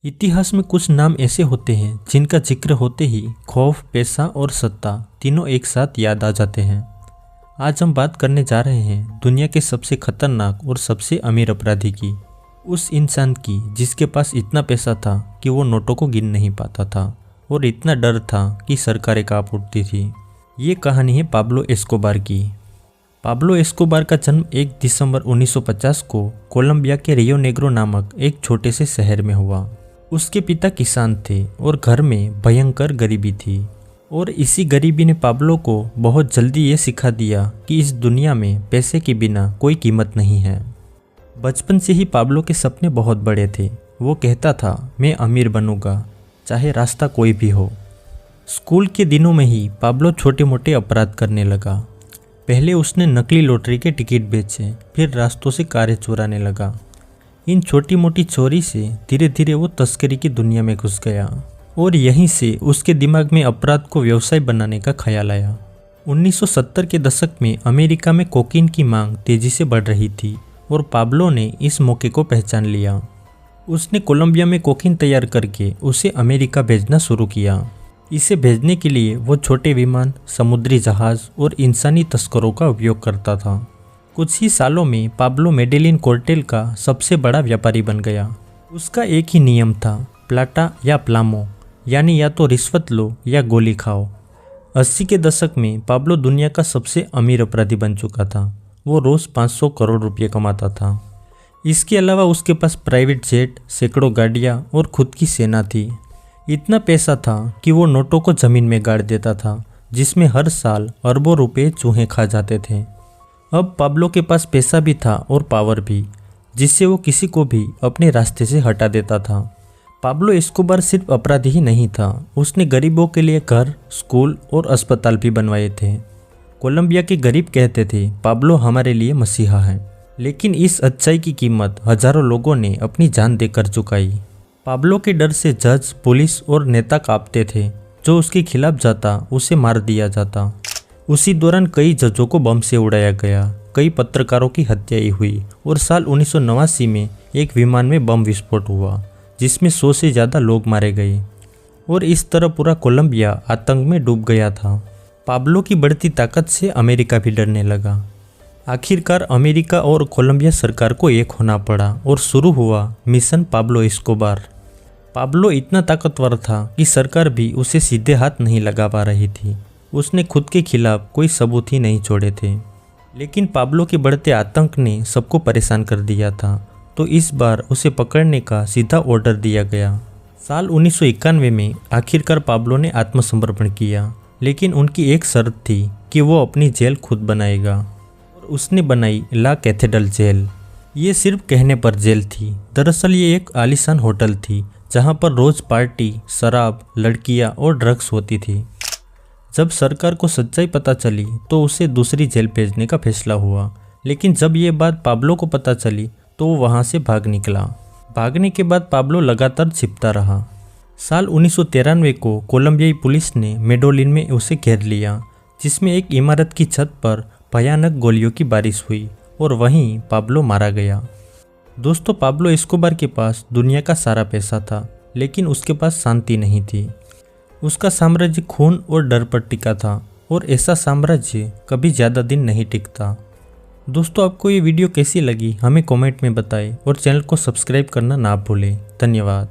इतिहास में कुछ नाम ऐसे होते हैं जिनका जिक्र होते ही खौफ, पैसा और सत्ता तीनों एक साथ याद आ जाते हैं। आज हम बात करने जा रहे हैं दुनिया के सबसे खतरनाक और सबसे अमीर अपराधी की, उस इंसान की जिसके पास इतना पैसा था कि वो नोटों को गिन नहीं पाता था और इतना डर था कि सरकारें कांप उठती थी। ये कहानी है पाब्लो एस्कोबार की। पाब्लो एस्कोबार का जन्म 1 दिसंबर 1950 को कोलंबिया के रियो नेग्रो नामक एक छोटे से शहर में हुआ। उसके पिता किसान थे और घर में भयंकर गरीबी थी, और इसी गरीबी ने पाब्लो को बहुत जल्दी ये सिखा दिया कि इस दुनिया में पैसे के बिना कोई कीमत नहीं है। बचपन से ही पाब्लो के सपने बहुत बड़े थे। वो कहता था, मैं अमीर बनूंगा, चाहे रास्ता कोई भी हो। स्कूल के दिनों में ही पाब्लो छोटे मोटे अपराध करने लगा। पहले उसने नकली लॉटरी के टिकट बेचे, फिर रास्तों से कारें चुराने लगा। इन छोटी मोटी चोरी से धीरे धीरे वो तस्करी की दुनिया में घुस गया और यहीं से उसके दिमाग में अपराध को व्यवसाय बनाने का ख्याल आया। 1970 के दशक में अमेरिका में कोकीन की मांग तेजी से बढ़ रही थी और पाब्लो ने इस मौके को पहचान लिया। उसने कोलंबिया में कोकीन तैयार करके उसे अमेरिका भेजना शुरू किया। इसे भेजने के लिए वो छोटे विमान, समुद्री जहाज और इंसानी तस्करों का उपयोग करता था। कुछ ही सालों में पाब्लो मेडेलिन कार्टेल का सबसे बड़ा व्यापारी बन गया। उसका एक ही नियम था, प्लाटा या प्लामो, यानी या तो रिश्वत लो या गोली खाओ। 80 के दशक में पाब्लो दुनिया का सबसे अमीर अपराधी बन चुका था। वो रोज़ 500 करोड़ रुपये कमाता था। इसके अलावा उसके पास प्राइवेट जेट, सैकड़ों गाड़ियाँ और खुद की सेना थी। इतना पैसा था कि वो नोटों को ज़मीन में गाड़ देता था, जिसमें हर साल अरबों रुपए चूहे खा जाते थे। अब पाब्लो के पास पैसा भी था और पावर भी, जिससे वो किसी को भी अपने रास्ते से हटा देता था। पाब्लो एस्कोबार सिर्फ अपराधी ही नहीं था, उसने गरीबों के लिए घर, स्कूल और अस्पताल भी बनवाए थे। कोलंबिया के गरीब कहते थे, पाब्लो हमारे लिए मसीहा है। लेकिन इस अच्छाई की कीमत हजारों लोगों ने अपनी जान देकर चुकाई। पाब्लो के डर से जज, पुलिस और नेता कांपते थे। जो उसके खिलाफ जाता उसे मार दिया जाता। उसी दौरान कई जजों को बम से उड़ाया गया, कई पत्रकारों की हत्याएं हुई और साल 1989 में एक विमान में बम विस्फोट हुआ, जिसमें 100 से ज़्यादा लोग मारे गए और इस तरह पूरा कोलंबिया आतंक में डूब गया था। पाब्लो की बढ़ती ताकत से अमेरिका भी डरने लगा। आखिरकार अमेरिका और कोलंबिया सरकार को एक होना पड़ा और शुरू हुआ मिशन पाब्लो एस्कोबार। पाब्लो इतना ताकतवर था कि सरकार भी उसे सीधे हाथ नहीं लगा पा रही थी। उसने खुद के खिलाफ कोई सबूत ही नहीं छोड़े थे। लेकिन पाब्लो के बढ़ते आतंक ने सबको परेशान कर दिया था, तो इस बार उसे पकड़ने का सीधा ऑर्डर दिया गया। साल 1991 में आखिरकार पाब्लो ने आत्मसमर्पण किया, लेकिन उनकी एक शर्त थी कि वो अपनी जेल खुद बनाएगा, और उसने बनाई ला कैथेड्रल जेल। ये सिर्फ कहने पर जेल थी। दरअसल ये एक आलीशान होटल थी जहाँ पर रोज़ पार्टी, शराब, लड़कियाँ और ड्रग्स होती थी। जब सरकार को सच्चाई पता चली तो उसे दूसरी जेल भेजने का फैसला हुआ, लेकिन जब ये बात पाब्लो को पता चली तो वो वहाँ से भाग निकला। भागने के बाद पाब्लो लगातार छिपता रहा। साल 1993 को कोलंबियाई पुलिस ने मेडोलिन में उसे घेर लिया, जिसमें एक इमारत की छत पर भयानक गोलियों की बारिश हुई और वहीं पाब्लो मारा गया। दोस्तों, पाब्लो एस्कोबार के पास दुनिया का सारा पैसा था, लेकिन उसके पास शांति नहीं थी। उसका साम्राज्य खून और डर पर टिका था, और ऐसा साम्राज्य कभी ज़्यादा दिन नहीं टिकता। दोस्तों, आपको ये वीडियो कैसी लगी हमें कमेंट में बताएं और चैनल को सब्सक्राइब करना ना भूलें। धन्यवाद।